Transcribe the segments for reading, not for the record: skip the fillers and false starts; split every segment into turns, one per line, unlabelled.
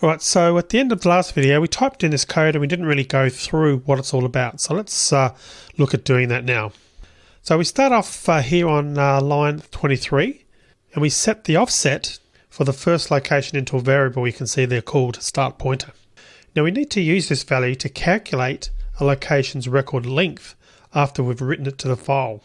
Alright, so at the end of the last video we typed in this code and we didn't really go through what it's all about. So let's look at doing that now. So we start off here on line 23 and we set the offset for the first location into a variable. You can see they're called start pointer. Now we need to use this value to calculate a location's record length after we've written it to the file.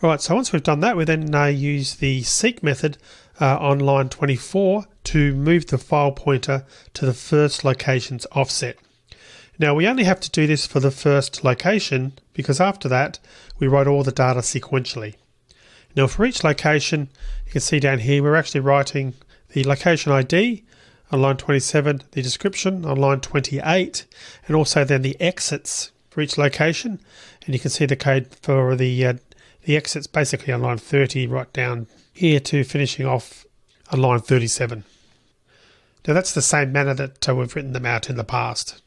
Alright, so once we've done that, we then use the seek method on line 24 to move the file pointer to the first location's offset. Now we only have to do this for the first location because after that we write all the data sequentially. Now for each location, you can see down here we're actually writing the location ID on line 27, the description on line 28, and also then the exits for each location. And you can see the code for the exits basically on line 30 right down here to finishing off on line 37. Now that's the same manner that we've written them out in the past.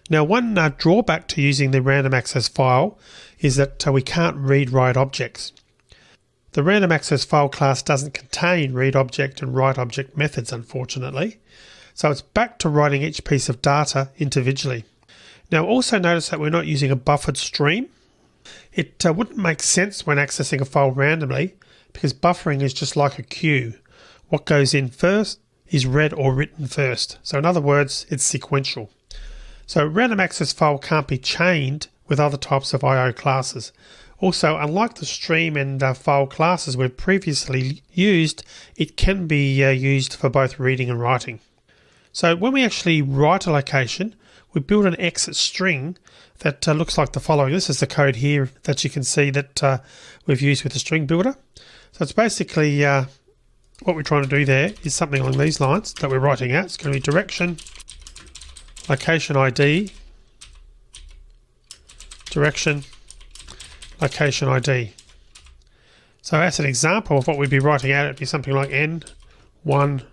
Now one drawback to using the random access file is that we can't read-write objects. The random access file class doesn't contain read object and write object methods, unfortunately. So it's back to writing each piece of data individually. Now also notice that we're not using a buffered stream. It wouldn't make sense when accessing a file randomly because buffering is just like a queue. What goes in first is read or written first. So in other words, it's sequential. So random access file can't be chained with other types of IO classes. Also, unlike the stream and file classes we've previously used, it can be used for both reading and writing. So when we actually write a location, we build an exit string that looks like the following. This is the code here that you can see that we've used with the string builder. So it's basically what we're trying to do there is something along these lines that we're writing out. It's going to be direction, location ID, direction, location ID. So as an example of what we'd be writing out, it'd be something like N1,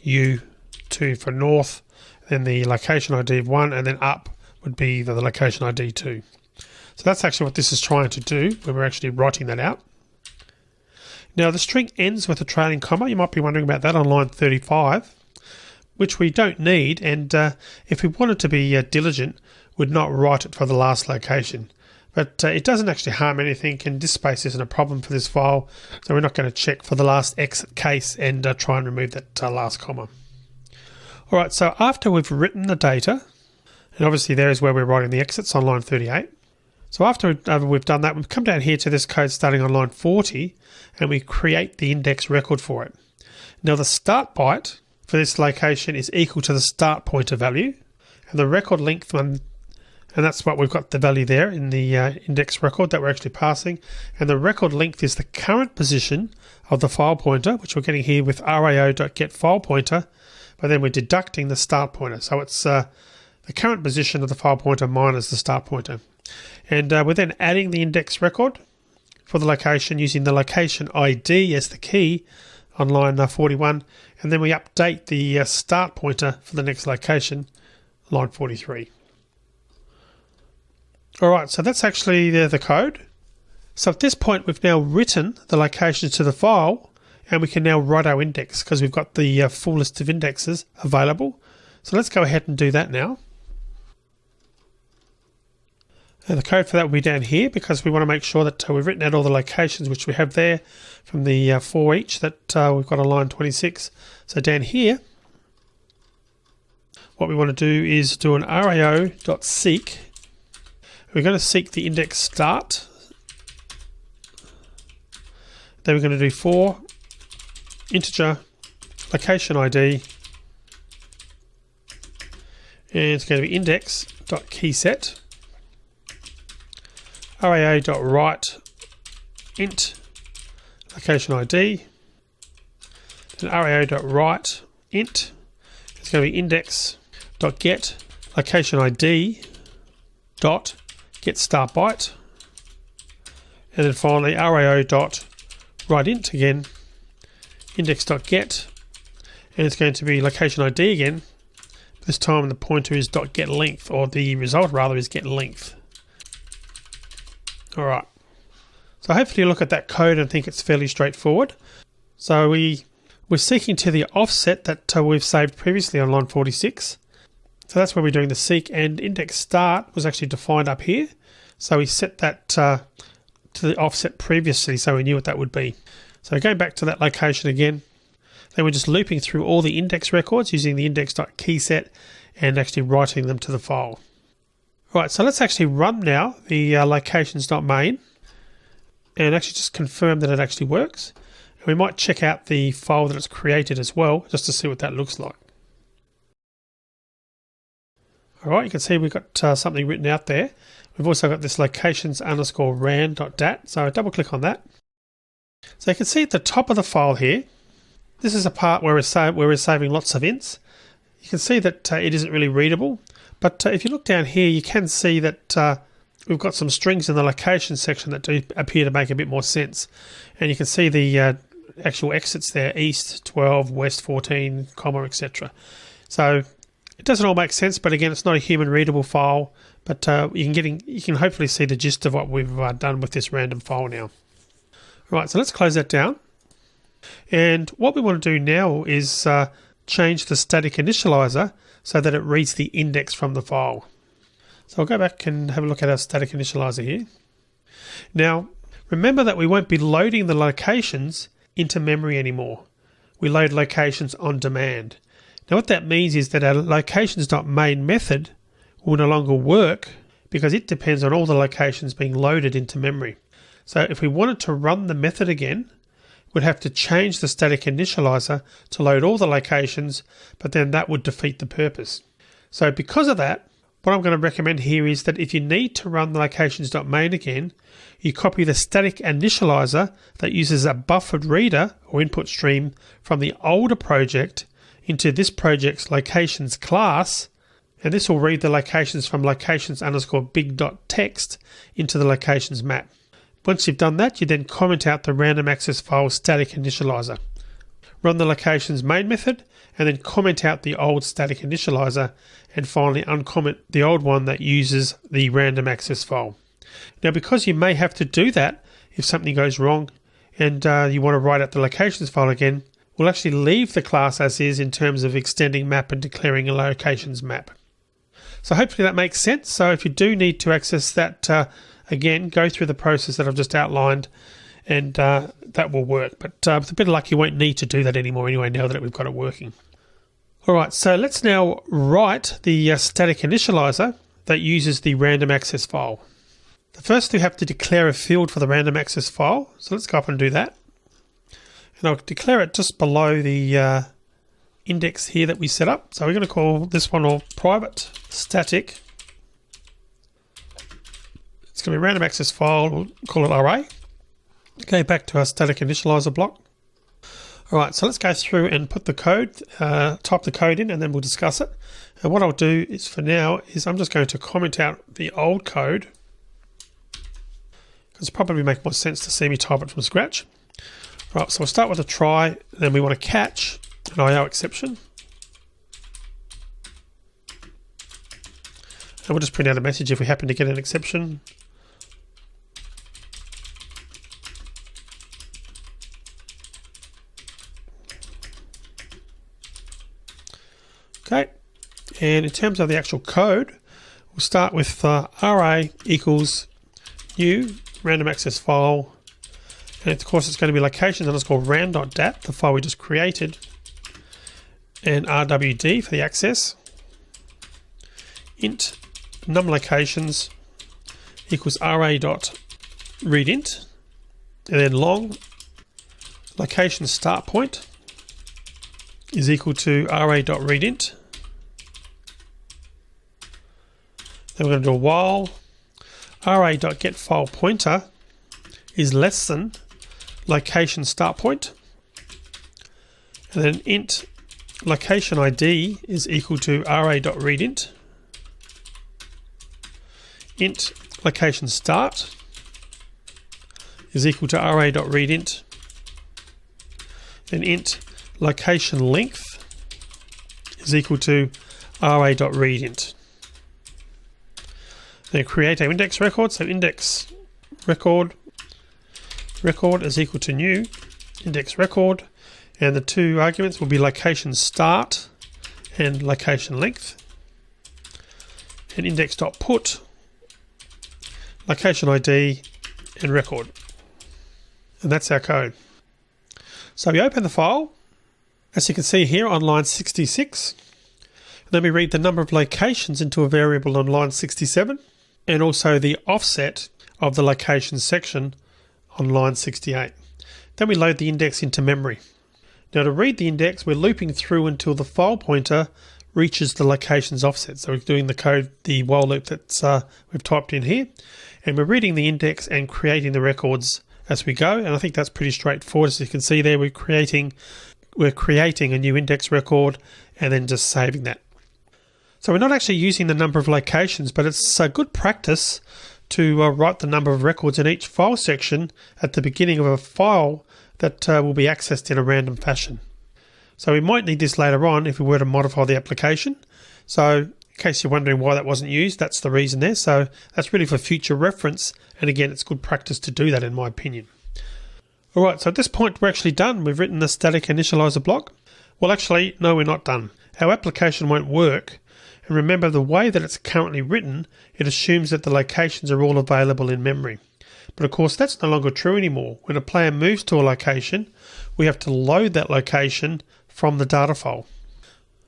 U2 for north, then the location ID of 1, and then up would be the location ID 2. So that's actually what this is trying to do when we're actually writing that out. Now the string ends with a trailing comma. You might be wondering about that on line 35, which we don't need, and if we wanted to be diligent, we'd not write it for the last location. But it doesn't actually harm anything, and this space isn't a problem for this file, so we're not going to check for the last exit case and try and remove that last comma. Alright, so after we've written the data, and obviously there is where we're writing the exits on line 38. So after we've done that, we've come down here to this code starting on line 40, and we create the index record for it. Now the start byte for this location is equal to the start pointer value, and the record length one, and that's what we've got the value there in the index record that we're actually passing, and the record length is the current position of the file pointer, which we're getting here with rao.getFilePointer, but then we're deducting the start pointer. So it's the current position of the file pointer minus the start pointer. And we're then adding the index record for the location using the location ID as the key on line 41, and then we update the start pointer for the next location, line 43. Alright, so that's actually the code. So at this point we've now written the locations to the file, and we can now write our index because we've got the full list of indexes available. So let's go ahead and do that now. And the code for that will be down here because we want to make sure that we've written out all the locations which we have there from the for each that we've got on line 26. So down here, what we want to do is do an rao.seek. We're going to seek the index start. Then we're going to do for integer location ID, and it's going to be index.keyset. rao.write int location ID, and rao.write int, it's going to be index.get location ID dot get start byte, and then finally rao.write int again, index.get, and it's going to be location ID again. This time the pointer is .get length, or the result rather is get length. Alright, so hopefully you look at that code and think it's fairly straightforward. So we we're seeking to the offset that we've saved previously on line 46. So that's where we're doing the seek, and index start was actually defined up here. So we set that to the offset previously, so we knew what that would be. So going back to that location again, then we're just looping through all the index records using the index.keyset and actually writing them to the file. Right, so let's actually run now the locations.main and actually just confirm that it actually works. And we might check out the file that it's created as well, just to see what that looks like. Alright, you can see we've got something written out there. We've also got this locations_ran.dat, so double click on that. So you can see at the top of the file here, this is a part where we're saving lots of ints. You can see that it isn't really readable, but if you look down here, you can see that we've got some strings in the location section that do appear to make a bit more sense. And you can see the actual exits there, east 12, west 14, comma, etc. So it doesn't all make sense, but again, it's not a human readable file, but you can hopefully see the gist of what we've done with this random file now. Right, so let's close that down. And what we want to do now is change the static initializer so that it reads the index from the file. So I'll go back and have a look at our static initializer here. Now, remember that we won't be loading the locations into memory anymore. We load locations on demand. Now what that means is that our locations.main method will no longer work because it depends on all the locations being loaded into memory. So if we wanted to run the method again, we'd have to change the static initializer to load all the locations, but then that would defeat the purpose. So because of that, what I'm going to recommend here is that if you need to run the locations.main again, you copy the static initializer that uses a buffered reader or input stream from the older project into this project's locations class, and this will read the locations from locations_big.txt into the locations map. Once you've done that, you then comment out the random access file static initializer. Run the locations main method and then comment out the old static initializer, and finally uncomment the old one that uses the random access file. Now, because you may have to do that if something goes wrong and you want to write out the locations file again, we'll actually leave the class as is in terms of extending map and declaring a locations map. So hopefully that makes sense. So if you do need to access that again, go through the process that I've just outlined, and that will work. But with a bit of luck, you won't need to do that anymore anyway, now that we've got it working. Alright, so let's now write the static initializer that uses the random access file. The first we have to declare a field for the random access file, so let's go up and do that. And I'll declare it just below the index here that we set up. So we're going to call this one all private static. It's going to be a random access file, we'll call it array. Go back to our static initializer block. Alright, so let's go through and put the code, type the code in, and then we'll discuss it. And what I'll do is, for now, is I'm just going to comment out the old code, because it probably make more sense to see me type it from scratch. Right, so we'll start with a try, then we want to catch an IO exception. And we'll just print out a message if we happen to get an exception. Okay, and in terms of the actual code, we'll start with array equals new random access file, and of course it's going to be locations_ran.dat, the file we just created, and rwd for the access, int num locations equals array.readint, and then long location start point is equal to array.readint. Then we're going to do a while array.getFilePointer is less than location start point, and then int location ID is equal to array.readint, int location start is equal to array.readint, then int location length is equal to array.readint. Then create our index record, so index record is equal to new index record, And the two arguments will be location start and location length. And index.put, location ID and record. And that's our code. So we open the file, as you can see here on line 66. And then we read the number of locations into a variable on line 67, and also the offset of the location section on line 68. Then we load the index into memory. Now to read the index, we're looping through until the file pointer reaches the location's offset. So we're doing the code, the while loop that we've typed in here, and we're reading the index and creating the records as we go. And I think that's pretty straightforward. As you can see there, we're creating a new index record and then just saving that. So we're not actually using the number of locations, but it's a good practice to write the number of records in each file section at the beginning of a file that will be accessed in a random fashion. So we might need this later on if we were to modify the application. So in case you're wondering why that wasn't used, that's the reason there. So that's really for future reference. And again, it's good practice to do that in my opinion. All right, so at this point we're actually done. We've written the static initializer block. Well, actually, no, we're not done. Our application won't work. And remember, the way that it's currently written, it assumes that the locations are all available in memory. But of course, that's no longer true anymore. When a player moves to a location, we have to load that location from the data file.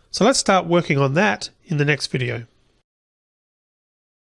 So let's start working on that in the next video.